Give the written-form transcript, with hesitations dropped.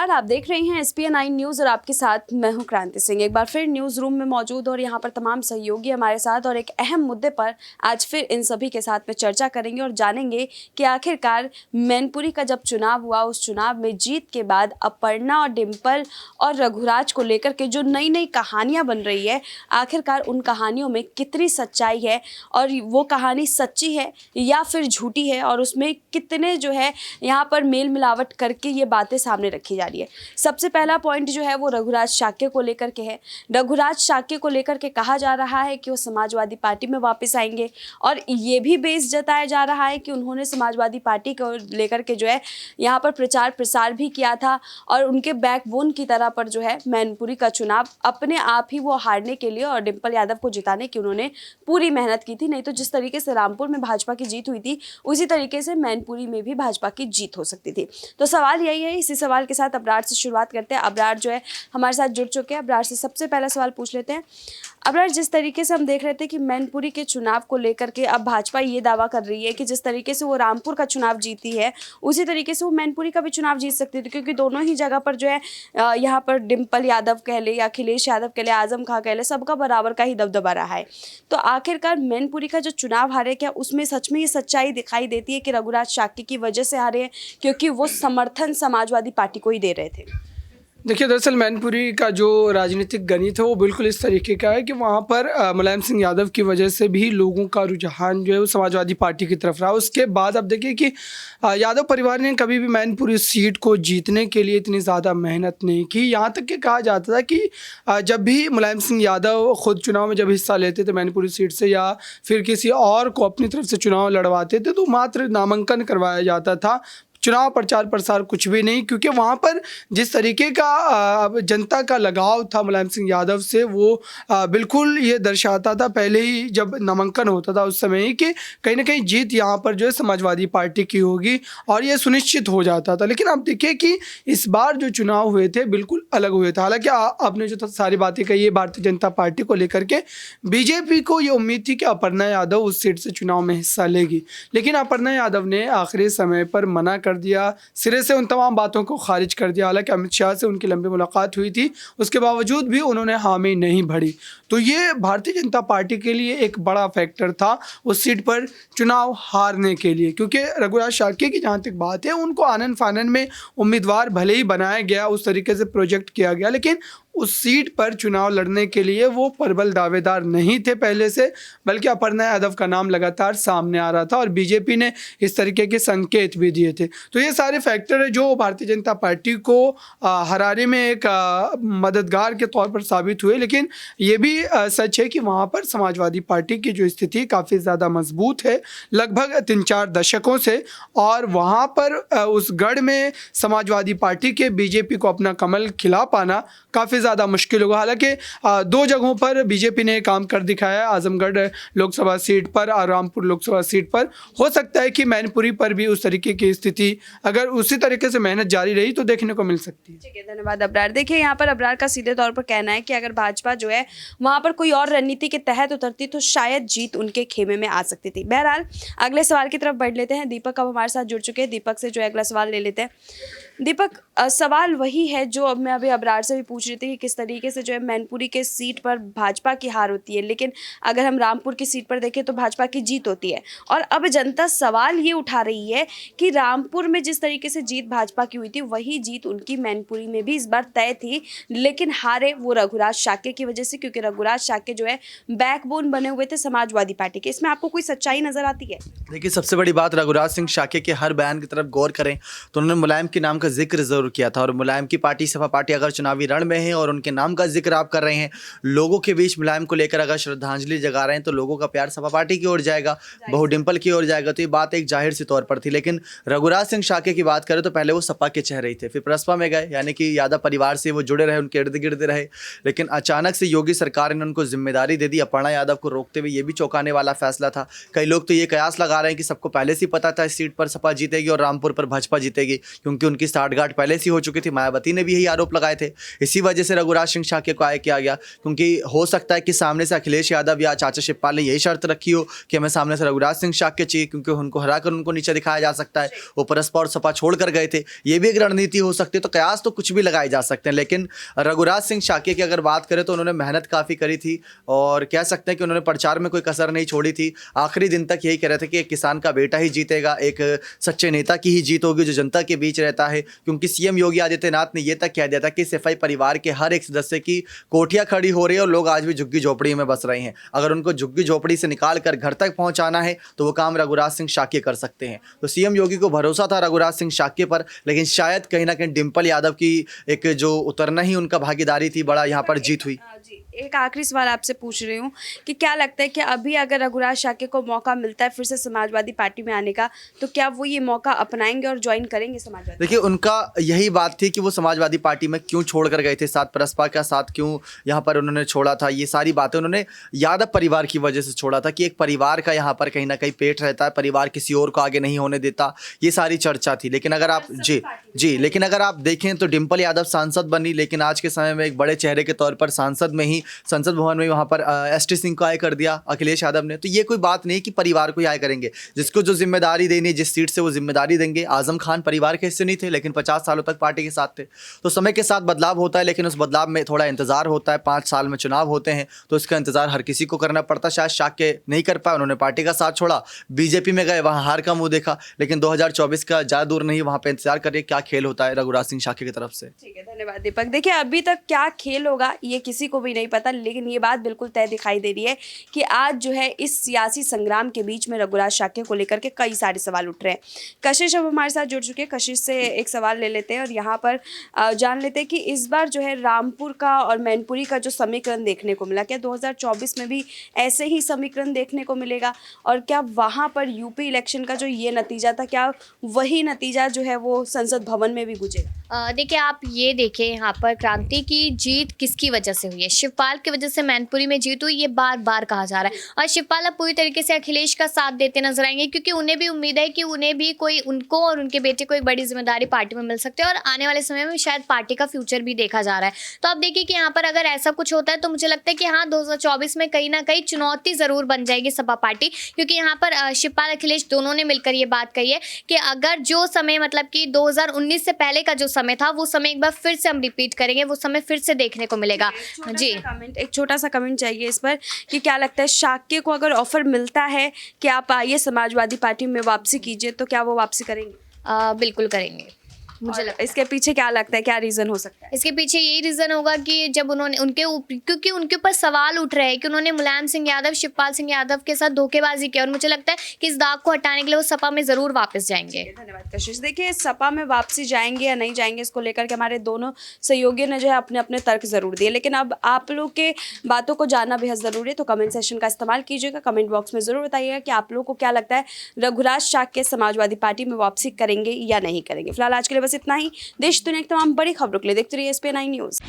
नमस्कार, आप देख रहे हैं SPN9 न्यूज़ और आपके साथ मैं हूं क्रांति सिंह। एक बार फिर न्यूज़ रूम में मौजूद और यहां पर तमाम सहयोगी हमारे साथ और एक अहम मुद्दे पर आज फिर इन सभी के साथ में चर्चा करेंगे और जानेंगे कि आखिरकार मैनपुरी का जब चुनाव हुआ, उस चुनाव में जीत के बाद अपर्णा और डिम्पल और रघुराज को लेकर के जो नई नई कहानियाँ बन रही है, आखिरकार उन कहानियों में कितनी सच्चाई है और वो कहानी सच्ची है या फिर झूठी है और उसमें कितने जो है यहाँ पर मेल मिलावट करके ये बातें सामने रखी जा रही है। सबसे पहला पॉइंट जो है वो रघुराज शाक्य को लेकर के है। रघुराज शाक्य को लेकर के कहा जा रहा है कि वो समाजवादी पार्टी में वापस आएंगे और ये भी बेस जताया जा रहा है कि उन्होंने समाजवादी पार्टी को लेकर के जो है यहाँ पर प्रचार प्रसार भी किया था और उनके बैकबोन की तरह पर जो है मैनपुरी का चुनाव अपने आप ही वो हारने के लिए और डिम्पल यादव को जिताने की उन्होंने पूरी मेहनत की थी। नहीं तो जिस तरीके से रामपुर में भाजपा की जीत हुई थी, उसी तरीके से मैनपुरी में भी भाजपा की जीत हो सकती थी। तो सवाल यही है, इसी सवाल के साथ अबरार से शुरुआत करते हैं। अबरार जो है हमारे साथ जुड़ चुके हैं। अबरार से सबसे पहला सवाल पूछ लेते हैं। अबरार, जिस तरीके से हम देख रहे थे कि मैनपुरी के चुनाव को लेकर के अब भाजपा ये दावा कर रही है कि जिस तरीके से वो रामपुर का चुनाव जीती है, उसी तरीके से वो मैनपुरी का भी चुनाव जीत सकती थी, क्योंकि दोनों ही जगह पर जो है यहाँ पर डिम्पल यादव कह ले या अखिलेश यादव कह ले, आजम खां कह ले, सबका बराबर का ही दबदबा रहा है। तो आखिरकार मैनपुरी का जो चुनाव हारे, क्या उसमें सच में ये सच्चाई दिखाई देती है कि रघुराज शाक्य की वजह से हारे हैं, क्योंकि वो समर्थन समाजवादी पार्टी को ही दे रहे थे? देखिए, दरअसल मैनपुरी का जो राजनीतिक गणित है वो बिल्कुल इस तरीके का है कि वहाँ पर मुलायम सिंह यादव की वजह से भी लोगों का रुझान जो है वो समाजवादी पार्टी की तरफ रहा। उसके बाद अब देखिए कि यादव परिवार ने कभी भी मैनपुरी सीट को जीतने के लिए इतनी ज़्यादा मेहनत नहीं की। यहाँ तक कि कहा जाता था कि जब भी मुलायम सिंह यादव खुद चुनाव में जब हिस्सा लेते थे मैनपुरी सीट से या फिर किसी और को अपनी तरफ से चुनाव लड़वाते थे, तो मात्र नामांकन करवाया जाता था, चुनाव प्रचार प्रसार कुछ भी नहीं। क्योंकि वहाँ पर जिस तरीके का जनता का लगाव था मुलायम सिंह यादव से, वो बिल्कुल ये दर्शाता था पहले ही जब नामांकन होता था उस समय ही कि कहीं ना कहीं जीत यहाँ पर जो है समाजवादी पार्टी की होगी और ये सुनिश्चित हो जाता था। लेकिन आप देखिए कि इस बार जो चुनाव हुए थे बिल्कुल अलग हुए थे। हालांकि आपने जो सारी बातें कही है भारतीय जनता पार्टी को लेकर के, बीजेपी को ये उम्मीद थी कि अपर्णा यादव उस सीट से चुनाव में हिस्सा लेगी, लेकिन अपर्णा यादव ने आखिरी समय पर मना कर दिया, सिरे से उन तमाम बातों को खारिज कर दिया। हालांकि अमित शाह से उनकी लंबी मुलाकात हुई थी, उसके बावजूद भी उन्होंने हामी नहीं भरी। तो ये भारतीय जनता पार्टी के लिए एक बड़ा फैक्टर था उस सीट पर चुनाव हारने के लिए, क्योंकि रघुराज शाक्य की जहाँ तक बात है, उनको आनन फानन में उम्मीदवार भले ही बनाया गया, उस तरीके से प्रोजेक्ट किया गया, लेकिन उस सीट पर चुनाव लड़ने के लिए वो प्रबल दावेदार नहीं थे पहले से, बल्कि अपर्णा यादव का नाम लगातार सामने आ रहा था और बीजेपी ने इस तरीके के संकेत भी दिए थे। तो ये सारे फैक्टर है जो भारतीय जनता पार्टी को हराने में एक मददगार के तौर पर साबित हुए। लेकिन ये भी सच है कि वहाँ पर समाजवादी पार्टी की जो स्थिति काफ़ी ज़्यादा मजबूत है, लगभग 3-4 दशकों से, और वहाँ पर उस गढ़ में समाजवादी पार्टी के बीजेपी को अपना कमल खिला पाना काफ़ी ज़्यादा मुश्किल होगा। हालांकि 2 जगहों पर बीजेपी ने काम कर दिखाया, आजमगढ़ लोकसभा सीट पर और रामपुर लोकसभा सीट पर। हो सकता है कि मैनपुरी पर भी उस तरीके की स्थिति अगर उसी तरीके से मेहनत जारी रही तो देखने को मिल सकती है। ठीक है, धन्यवाद अबरार। देखिए, यहाँ पर अबरार का सीधे तौर पर कहना है कि अगर भाजपा जो है वहाँ पर कोई और रणनीति के तहत उतरती तो शायद जीत उनके खेमे में आ सकती थी। बहरहाल, अगले सवाल की तरफ बढ़ लेते हैं। दीपक अब हमारे साथ जुड़ चुके हैं। दीपक से जो है अगला सवाल ले लेते हैं। दीपक, सवाल वही है जो अब मैं अभी अबरार से भी पूछ रही थी कि किस तरीके से जो है मैनपुरी के सीट पर भाजपा की हार होती है, लेकिन अगर हम रामपुर की सीट पर देखें तो भाजपा की जीत होती है। और अब जनता सवाल ये उठा रही है कि रामपुर में जिस तरीके से जीत भाजपा की हुई थी, वही जीत उनकी मैनपुरी में भी इस बार तय थी, लेकिन हारे वो रघुराज शाक्य की वजह से, क्योंकि रघुराज शाक्य जो है बैकबोन बने हुए थे समाजवादी पार्टी के। इसमें आपको कोई सच्चाई नजर आती है? देखिए, सबसे बड़ी बात, रघुराज सिंह शाक्य के हर बयान की तरफ गौर करें तो उन्होंने मुलायम के नाम का जिक्र जरूर किया था, और मुलायम की पार्टी सपा पार्टी अगर चुनावी रण में है और उनके नाम का जिक्र आप कर रहे हैं, लोगों के बीच मुलायम को लेकर अगर श्रद्धांजलि जगा रहे हैं, तो लोगों का प्यार सपा पार्टी की ओर जाएगा, बहु डिम्पल की ओर जाएगा। तो ये बात एक जाहिर सी तौर पर थी। लेकिन रघुराज सिंह शाक्य की बात करें तो पहले वो सपा के चेहरे ही थे, फिर प्रसपा में गए, यानी कि यादव परिवार से वो जुड़े रहे, उनके इर्द गिर्द रहे। लेकिन अचानक से योगी सरकार ने उनको जिम्मेदारी दे दी अपर्णा यादव को रोकते हुए। ये भी चौंकाने वाला फैसला था। कई लोग तो ये कयास लगा रहे हैं कि सबको पहले से ही पता था इस सीट पर सपा जीतेगी और रामपुर पर भाजपा जीतेगी, क्योंकि उनकी साठगांठ पहले से हो चुकी थी। मायावती ने भी यही आरोप लगाए थे। इसी वजह से रघुराज सिंह शाक्य को आगे किया गया, क्योंकि हो सकता है कि सामने से अखिलेश यादव या चाचा शिवपाल ने यही शर्त रखी हो कि हमें सामने से रघुराज सिंह शाक्य चाहिए, क्योंकि उनको हराकर उनको नीचे दिखाया जा सकता है। वो परस्पर और सपा छोड़ कर गए थे, ये भी एक रणनीति हो सकती है। तो कयास तो कुछ भी लगाए जा सकते हैं, लेकिन रघुराज सिंह शाक्य की अगर बात करें तो उन्होंने मेहनत काफ़ी करी थी और कह सकते हैं कि उन्होंने प्रचार में कोई कसर नहीं छोड़ी थी। आखिरी दिन तक यही कह रहे थे कि एक किसान का बेटा ही जीतेगा, एक सच्चे नेता की ही जीत होगी जो जनता के बीच रहता है, क्योंकि सीएम योगी आदित्यनाथ ने यह तक कह दिया था कि सिपाही परिवार के हर एक सदस्य की कोठियां खड़ी हो रही है और लोग आज भी झुग्गी झोपड़ी में बस रहे हैं। अगर उनको झुग्गी झोपड़ी से निकाल कर घर तक पहुंचाना है तो वो काम रघुराज सिंह शाक्य कर सकते हैं। तो सीएम योगी को भरोसा था रघुराज सिंह शाक्य पर, लेकिन शायद कहीं ना कहीं डिम्पल यादव की एक जो उतरना ही उनका भागीदारी थी, बड़ा यहाँ पर जीत हुई। जी, एक आखिरी सवाल आपसे पूछ रही हूँ कि क्या लगता है कि अभी अगर रघुराज शाक्य को मौका मिलता है फिर से समाजवादी पार्टी में आने का, तो क्या वो ये मौका अपनाएंगे और ज्वाइन करेंगे समाजवादी? देखिए, उनका यही बात थी कि वो समाजवादी पार्टी में क्यों छोड़ कर गए थे, साथ प्रसपा का साथ क्यों यहाँ पर उन्होंने छोड़ा था। ये सारी बातें उन्होंने यादव परिवार की वजह से छोड़ा था कि एक परिवार का यहाँ पर कहीं ना कहीं पेट रहता है, परिवार किसी और को आगे नहीं होने देता, ये सारी चर्चा थी। लेकिन अगर आप लेकिन अगर आप देखें तो डिम्पल यादव सांसद बनी, लेकिन आज के समय में एक बड़े चेहरे के तौर पर सांसद में ही, संसद भवन में वहाँ पर एसटी सिंह को आय कर दिया अखिलेश यादव ने। तो ये कोई बात नहीं कि परिवार को ही आय करेंगे, जिसको जो जिम्मेदारी देनी है, जिस सीट से वो जिम्मेदारी देंगे। आजम खान परिवार के हिस्से नहीं थे, लेकिन 50 सालों तक पार्टी के साथ थे। तो समय के साथ बदलाव होता है, लेकिन उस बदलाव में थोड़ा इंतजार होता है। 5 साल में चुनाव होते हैं तो इसका इंतजार हर किसी को करना पड़ता। शायद शाक्य नहीं कर पाए, उन्होंने पार्टी का साथ छोड़ा, बीजेपी में गए, वहाँ हार का मुंह देखा। लेकिन 2024 का ज़्यादा दूर नहीं, वहाँ पर इंतजार करिए क्या खेल होता है रघुराज सिंह शाक्य की तरफ से। ठीक है, धन्यवाद दीपक। देखिए, अभी तक क्या खेल होगा ये किसी को भी नहीं पता, लेकिन ये बात बिल्कुल तय दिखाई दे रही है कि आज जो है इस सियासी संग्राम के बीच में रघुराज शाक्य को लेकर के कई सारे सवाल उठ रहे हैं। कशिश अब हमारे साथ जुड़ चुके हैं, कशिश से एक सवाल ले लेते हैं और यहाँ पर जान लेते हैं कि इस बार जो है रामपुर का और मैनपुरी का जो समीकरण देखने को मिला, क्या 2024 में भी ऐसे ही समीकरण देखने को मिलेगा? और क्या वहाँ पर यूपी इलेक्शन का जो ये नतीजा था, क्या वही नतीजा जो है वो संसद भवन में भी गुजेगा? देखिए, आप ये देखिए यहाँ पर क्रांति की जीत किसकी वजह से हुई है? शिवपाल की वजह से मैनपुरी में जीत हुई, ये बार बार कहा जा रहा है। और शिवपाल अब पूरी तरीके से अखिलेश का साथ देते नजर आएंगे, क्योंकि उन्हें भी उम्मीद है कि उन्हें भी कोई, उनको और उनके बेटे को एक बड़ी जिम्मेदारी पार्टी में मिल सकती है और आने वाले समय में शायद पार्टी का फ्यूचर भी देखा जा रहा है। तो आप देखिए कि यहाँ पर अगर ऐसा कुछ होता है तो मुझे लगता है कि हाँ, 2024 में कहीं ना कहीं चुनौती जरूर बन जाएगी सपा पार्टी, क्योंकि यहाँ पर शिवपाल अखिलेश दोनों ने मिलकर ये बात कही है कि अगर जो समय, मतलब कि 2019 से पहले का जो समय था, वो समय एक बार फिर से हम रिपीट करेंगे, वो समय फिर से देखने को मिलेगा। जी, एक छोटा सा कमेंट चाहिए इस पर कि क्या लगता है शाक्य को अगर ऑफर मिलता है कि आप आइए समाजवादी पार्टी में वापसी कीजिए, तो क्या वो वापसी करेंगे? बिल्कुल करेंगे। मुझे लगता है इसके पीछे क्या लगता है, क्या रीजन हो सकता है? इसके पीछे यही रीज़न होगा कि जब उन्होंने क्योंकि उनके ऊपर सवाल उठ रहे हैं कि उन्होंने मुलायम सिंह यादव, शिवपाल सिंह यादव के साथ धोखेबाजी की, और मुझे लगता है कि इस दाग को हटाने के लिए वो सपा में ज़रूर वापस जाएंगे। धन्यवाद कशिश। देखिए, सपा में वापसी जाएंगे या नहीं जाएंगे, इसको लेकर के हमारे दोनों सहयोगियों ने जो है अपने अपने तर्क जरूर दिए, लेकिन अब आप लोग के बातों को जानना बेहद ज़रूरी है। तो कमेंट सेशन का इस्तेमाल कीजिएगा, कमेंट बॉक्स में ज़रूर बताइएगा कि आप लोग को क्या लगता है, रघुराज शाक्य समाजवादी पार्टी में वापसी करेंगे या नहीं करेंगे। फिलहाल आज के लिए बस इतना ही। देश दुनिया की तमाम बड़ी खबरों के लिए देखते रहिए SPN9 न्यूज़।